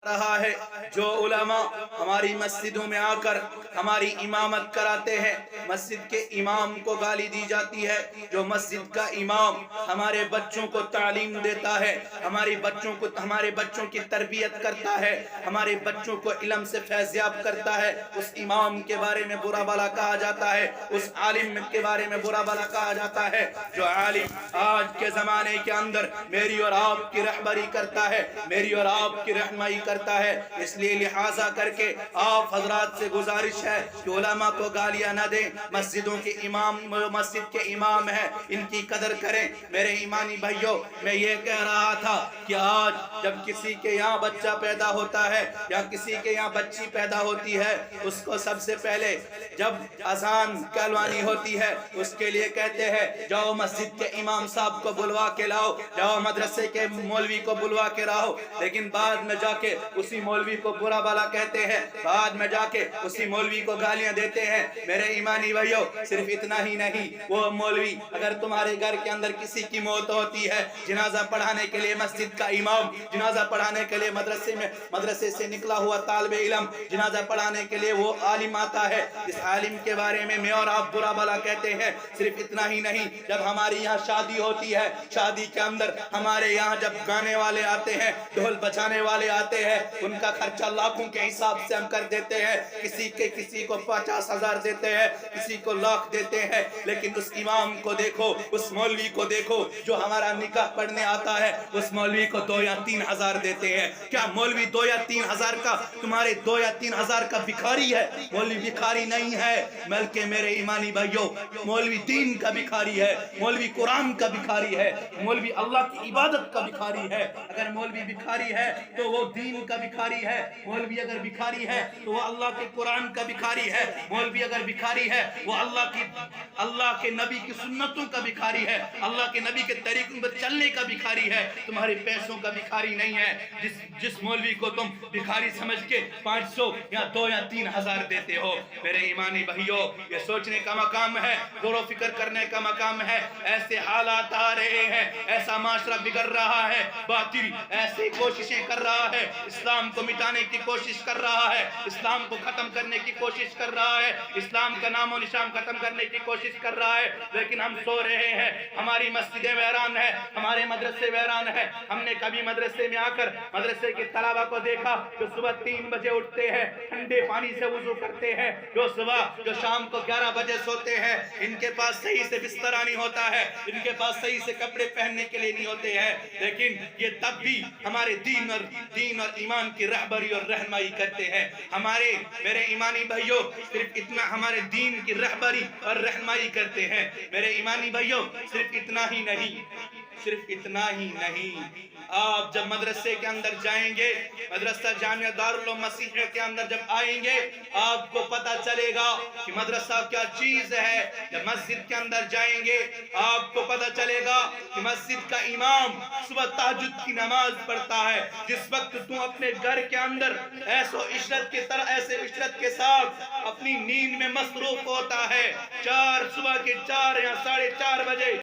رہا ہے جو علماء ہماری مسجدوں میں آ کر ہماری امامت کراتے ہیں، مسجد کے امام کو گالی دی جاتی ہے۔ جو مسجد کا امام ہمارے بچوں کو تعلیم دیتا ہے، ہمارے بچوں کی تربیت کرتا ہے، ہمارے بچوں کو علم سے فیضیاب کرتا ہے، اس امام کے بارے میں برا بھلا کہا جاتا ہے، اس عالم کے بارے میں برا بھلا کہا جاتا ہے۔ جو عالم آج کے زمانے کے اندر میری اور آپ کی رہبری کرتا ہے، میری اور آپ کی رہنمائی کرتا ہے، اس لیے لہٰذا کر کے آپ حضرات سے گزارش ہے کہ علماء کو گالیاں نہ دیں۔ مسجدوں کے امام، مسجد کے امام ہیں، ان کی قدر کریں۔ میرے ایمانی بھائیوں، میں یہ کہہ رہا تھا کہ آج جب کسی کے یہاں بچہ پیدا ہوتا ہے یا کسی کے یہاں بچی پیدا ہوتی ہے، اس کو سب سے پہلے جب اذان کہلوانی ہوتی ہے اس کے لیے کہتے ہیں جاؤ مسجد کے امام صاحب کو بلوا کے لاؤ، جاؤ مدرسے کے مولوی کو بلوا کے لاؤ، لیکن بعد میں جا کے اسی مولوی کو برا بھلا کہتے ہیں، بعد میں جا کے اسی مولوی کو گالیاں دیتے ہیں۔ میرے ایمانی بھائیوں، صرف اتنا ہی نہیں، وہ مولوی اگر تمہارے گھر کے اندر کسی کی موت ہوتی ہے، جنازہ پڑھانے کے لیے مسجد کا امام، جنازہ پڑھانے کے لیے مدرسے سے نکلا ہوا طالب علم، جنازہ پڑھانے کے لیے وہ عالم آتا ہے، اس عالم کے بارے میں میں اور آپ برا بھلا کہتے ہیں۔ صرف اتنا ہی نہیں، جب ہماری یہاں شادی ہوتی ہے، شادی کے اندر ہمارے یہاں جب گانے والے آتے ہیں، ڈھول بجانے والے آتے ہیں، ان کا خرچہ لاکھوں کے حساب سے ہم کر دیتے ہیں، کسی کو 50,000 دیتے ہیں، کسی کو لاکھ دیتے ہیں، لیکن اس امام کو دیکھو، اس مولوی کو دیکھو جو ہمارا نکاح پڑھنے آتا ہے، اس مولوی کو 2 یا 3 ہزار دیتے ہیں۔ کیا مولوی 2 یا 3 ہزار کا تمہارے 2 یا 3 ہزار کا بھکاری ہے؟ مولوی بھکاری نہیں ہے، بلکہ میرے ایمانی بھائیوں، مولوی دین کا بھکاری ہے، مولوی قرآن کا بھکاری ہے، مولوی اللہ کی عبادت کا بھکاری ہے۔ اگر مولوی بھکاری ہے تو وہ دین کا بھکاری ہے، مولوی اگر بھکاری ہے تو وہ اللہ کے قرآن کا بھکاری ہے، مولوی اگر بھکاری ہے وہ اللہ کے نبی کی سنتوں کا بھکاری ہے، اللہ کے نبی کے طریقوں پر چلنے کا بھکاری ہے، تمہارے پیسوں کا بھکاری نہیں ہے۔ جس مولوی کو تم بھکاری سمجھ کے 500 یا 2 یا 3 ہزار دیتے ہو، میرے ایمانی بھائیوں، یہ سوچنے کا مقام ہے، غور و فکر کرنے کا مقام ہے۔ ایسے حالات آ رہے ہیں، ایسا معاشرہ بگڑ رہا ہے، باطل ایسی کوششیں کر رہا ہے، اسلام کو مٹانے کی کوشش کر رہا ہے، اسلام کو ختم کرنے کی کوشش کر رہا ہے، اسلام کا نام و نشان ختم کرنے کی کوشش کر رہا ہے، لیکن ہم سو رہے ہیں، ہماری مسجدیں ویران ہیں، ہمارے مدرسے ویران ہیں۔ ہم نے کبھی مدرسے میں آ کر مدرسے کے طلبہ کو دیکھا جو صبح 3 بجے اٹھتے ہیں، ٹھنڈے پانی سے وضو کرتے ہیں، جو شام کو 11 بجے سوتے ہیں، ان کے پاس صحیح سے بستر نہیں ہوتا ہے، ان کے پاس صحیح سے کپڑے پہننے کے لیے نہیں ہوتے ہیں، لیکن یہ تب بھی ہمارے دین اور ایمان کی رہبری اور رہنمائی کرتے ہیں۔ میرے ایمانی بھائیوں، صرف اتنا ہمارے دین کی رہبری اور رہنمائی کرتے ہیں۔ میرے ایمانی بھائیوں، صرف اتنا ہی نہیں، آپ جب مدرسے کے اندر جائیں گے، مدرسہ جامعہ دارالعلوم مسیحیہ کے اندر جب آئیں گے، آپ کو پتا چلے گا کہ مدرسہ کیا چیز ہے۔ جب مسجد کے اندر جائیں گے، آپ کو پتا چلے گا کہ مسجد کا امام صبح تہجد کی نماز پڑھتا ہے۔ جس وقت تم اپنے گھر کے اندر ایسے عشرت کے ساتھ اپنی نیند میں مصروف ہوتا ہے، صبح کے 4 یا 4:30 بجے